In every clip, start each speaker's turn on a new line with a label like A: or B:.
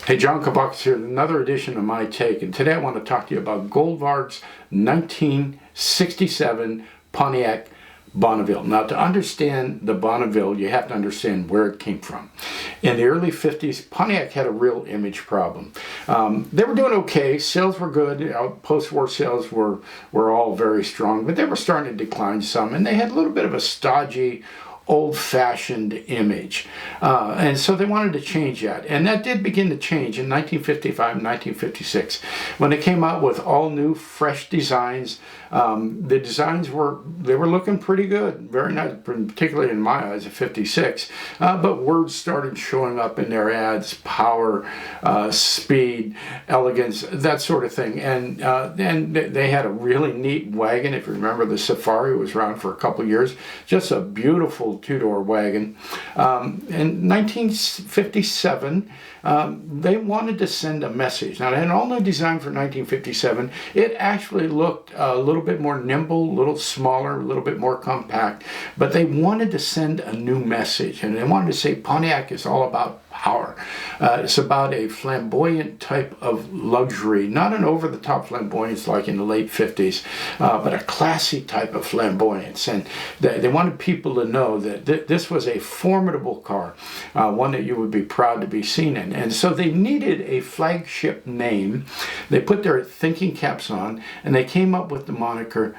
A: Hey, John Kabakis here, another edition of My Take, and today I want to talk to you about Goldvarg's 1967 Pontiac Bonneville. Now, to understand the Bonneville, you have to understand where it came from. In the early 50s, Pontiac had a real image problem. They were doing okay, sales were good, post-war sales were all very strong, but they were starting to decline some, and they had a little bit of a stodgy, old-fashioned image. And so they wanted to change that. And that did begin to change in 1955, 1956, when they came out with all new, fresh designs. The designs were looking pretty good, very nice, particularly in my eyes at 56. But words started showing up in their ads: power, speed, elegance, that sort of thing. And they had a really neat wagon. If you remember, the Safari was around for a couple of years. Just a beautiful two-door wagon. In 1957, they wanted to send a message. Now, they had an all-new design for 1957. It actually looked a little bit more nimble, a little smaller, a little bit more compact, but they wanted to send a new message, and they wanted to say Pontiac is all about power. It's about a flamboyant type of luxury, not an over-the-top flamboyance like in the late 50s, but a classy type of flamboyance. And they wanted people to know that this was a formidable car, one that you would be proud to be seen in. And so they needed a flagship name. They put their thinking caps on, and they came up with the moniker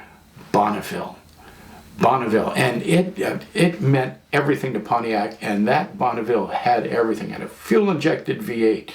A: Bonneville. Bonneville, and it meant everything to Pontiac, and that Bonneville had everything. It had a fuel-injected V8.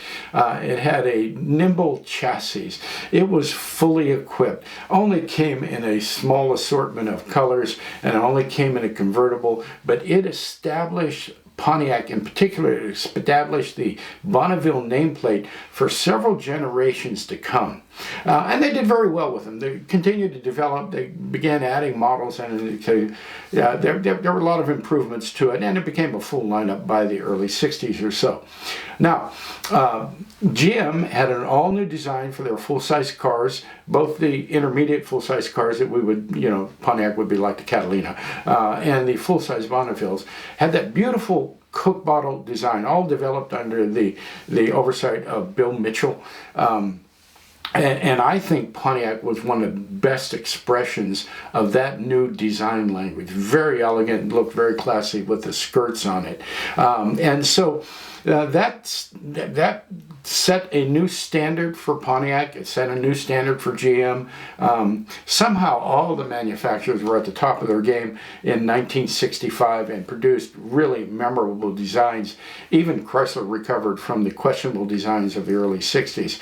A: It had a nimble chassis. It was fully equipped. Only came in a small assortment of colors, and it only came in a convertible, but it established Pontiac in particular, established the Bonneville nameplate for several generations to come. And they did very well with them. They continued to develop. They began adding models, and there were a lot of improvements to it, and it became a full lineup by the early 60s or so. Now, GM had an all-new design for their full-size cars, both the intermediate full-size cars that we would, Pontiac would be like the Catalina, and the full-size Bonnevilles, had that beautiful Coke bottle design, all developed under the oversight of Bill Mitchell. And I think Pontiac was one of the best expressions of that new design language. Very elegant, looked very classy with the skirts on it. And so that set a new standard for Pontiac. It set a new standard for GM. Somehow all the manufacturers were at the top of their game in 1965 and produced really memorable designs. Even Chrysler recovered from the questionable designs of the early 60s.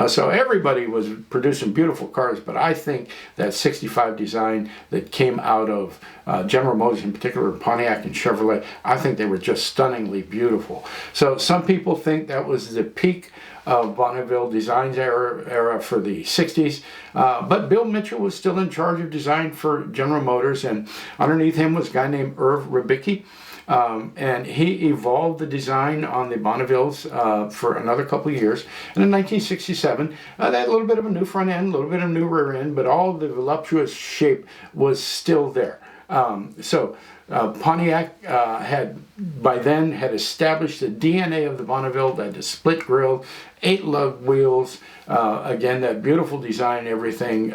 A: So everybody was producing beautiful cars, but I think that 65 design that came out of General Motors, in particular Pontiac and Chevrolet, I think they were just stunningly beautiful. So some people think that was the peak of Bonneville Design's era for the 60s. But Bill Mitchell was still in charge of design for General Motors, and underneath him was a guy named Irv Ribicki. And he evolved the design on the Bonnevilles for another couple of years. And in 1967, they had a little bit of a new front end, a little bit of a new rear end, but all the voluptuous shape was still there. Pontiac had established the DNA of the Bonneville, that the split grille, 8 lug wheels, again, that beautiful design and everything,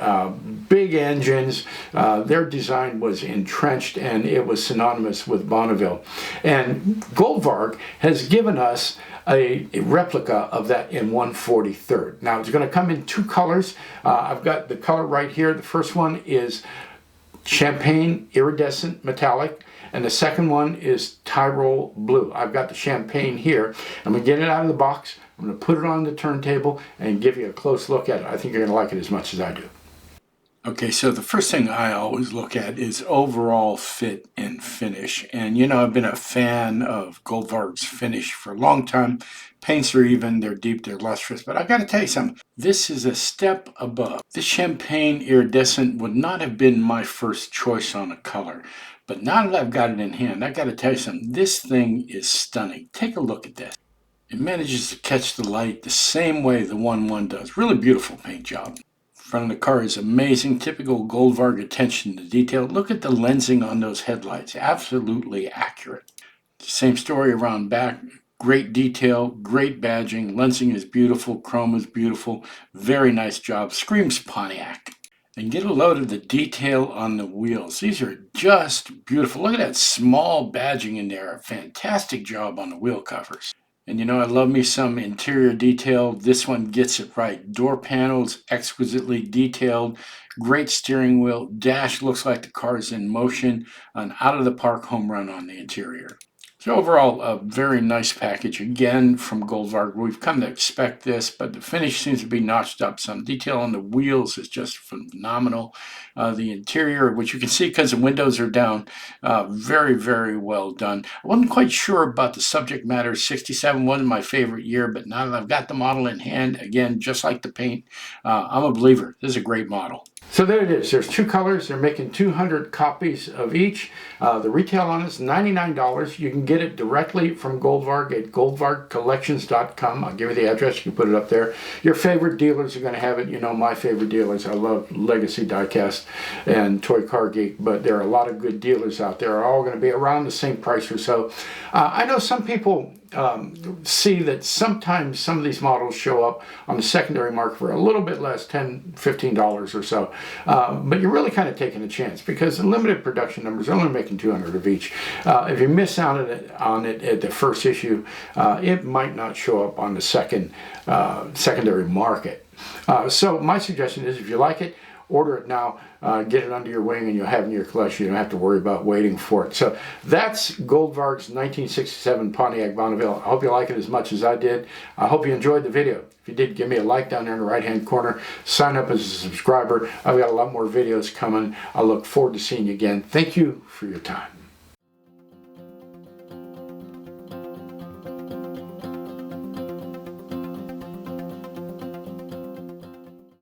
A: big engines. Their design was entrenched, and it was synonymous with Bonneville. And Goldvarg has given us a replica of that in 1/43. Now, it's going to come in 2 colors. I've got the color right here. The first one is champagne iridescent metallic, and the second one is Tyrol blue. I've got the champagne here. I'm going to get it out of the box. I'm going to put it on the turntable and give you a close look at it. I think you're going to like it as much as I do. Okay, so the first thing I always look at is overall fit and finish. And I've been a fan of Goldvarg's finish for a long time. Paints are even, they're deep, they're lustrous. But I got to tell you something. This is a step above. This champagne iridescent would not have been my first choice on a color. But now that I've got it in hand, I got to tell you something. This thing is stunning. Take a look at this. It manages to catch the light the same way the 1/1 does. Really beautiful paint job. Front of the car is amazing, typical Goldvarg attention to detail. Look at the lensing on those headlights, absolutely accurate. Same story around back. Great detail, great badging, lensing is beautiful, chrome is beautiful, very nice job, screams Pontiac. And get a load of the detail on the wheels. These are just beautiful. Look at that small badging in there. Fantastic job on the wheel covers. And you know, I love me some interior detail. This one gets it right. Door panels, exquisitely detailed. Great steering wheel. Dash looks like the car is in motion. An out of the park home run on the interior. So overall, a very nice package. Again, from Goldvarg. We've come to expect this, but the finish seems to be notched up some. Detail on the wheels is just phenomenal. The interior, which you can see because the windows are down, very, very well done. I wasn't quite sure about the subject matter. 67 wasn't my favorite year, but now that I've got the model in hand, again, just like the paint, I'm a believer. This is a great model. So there it is. There's two colors. They're making 200 copies of each. The retail on it is $99. You can get it directly from Goldvarg at goldvargcollections.com. I'll give you the address. You can put it up there. Your favorite dealers are going to have it. You know my favorite dealers. I love Legacy Diecast and Toy Car Geek, but there are a lot of good dealers out there. Are all going to be around the same price or so. I know some people see that sometimes some of these models show up on the secondary market for a little bit less, $10, $15 or so. But you're really kind of taking a chance because the limited production numbers are only making 200 of each. If you miss out on it at the first issue, it might not show up on the secondary market. So my suggestion is if you like it, order it now, get it under your wing, and you'll have it in your collection. You don't have to worry about waiting for it. So that's Goldvarg's 1967 Pontiac Bonneville. I hope you like it as much as I did. I hope you enjoyed the video. If you did, give me a like down there in the right-hand corner. Sign up as a subscriber. I've got a lot more videos coming. I look forward to seeing you again. Thank you for your time.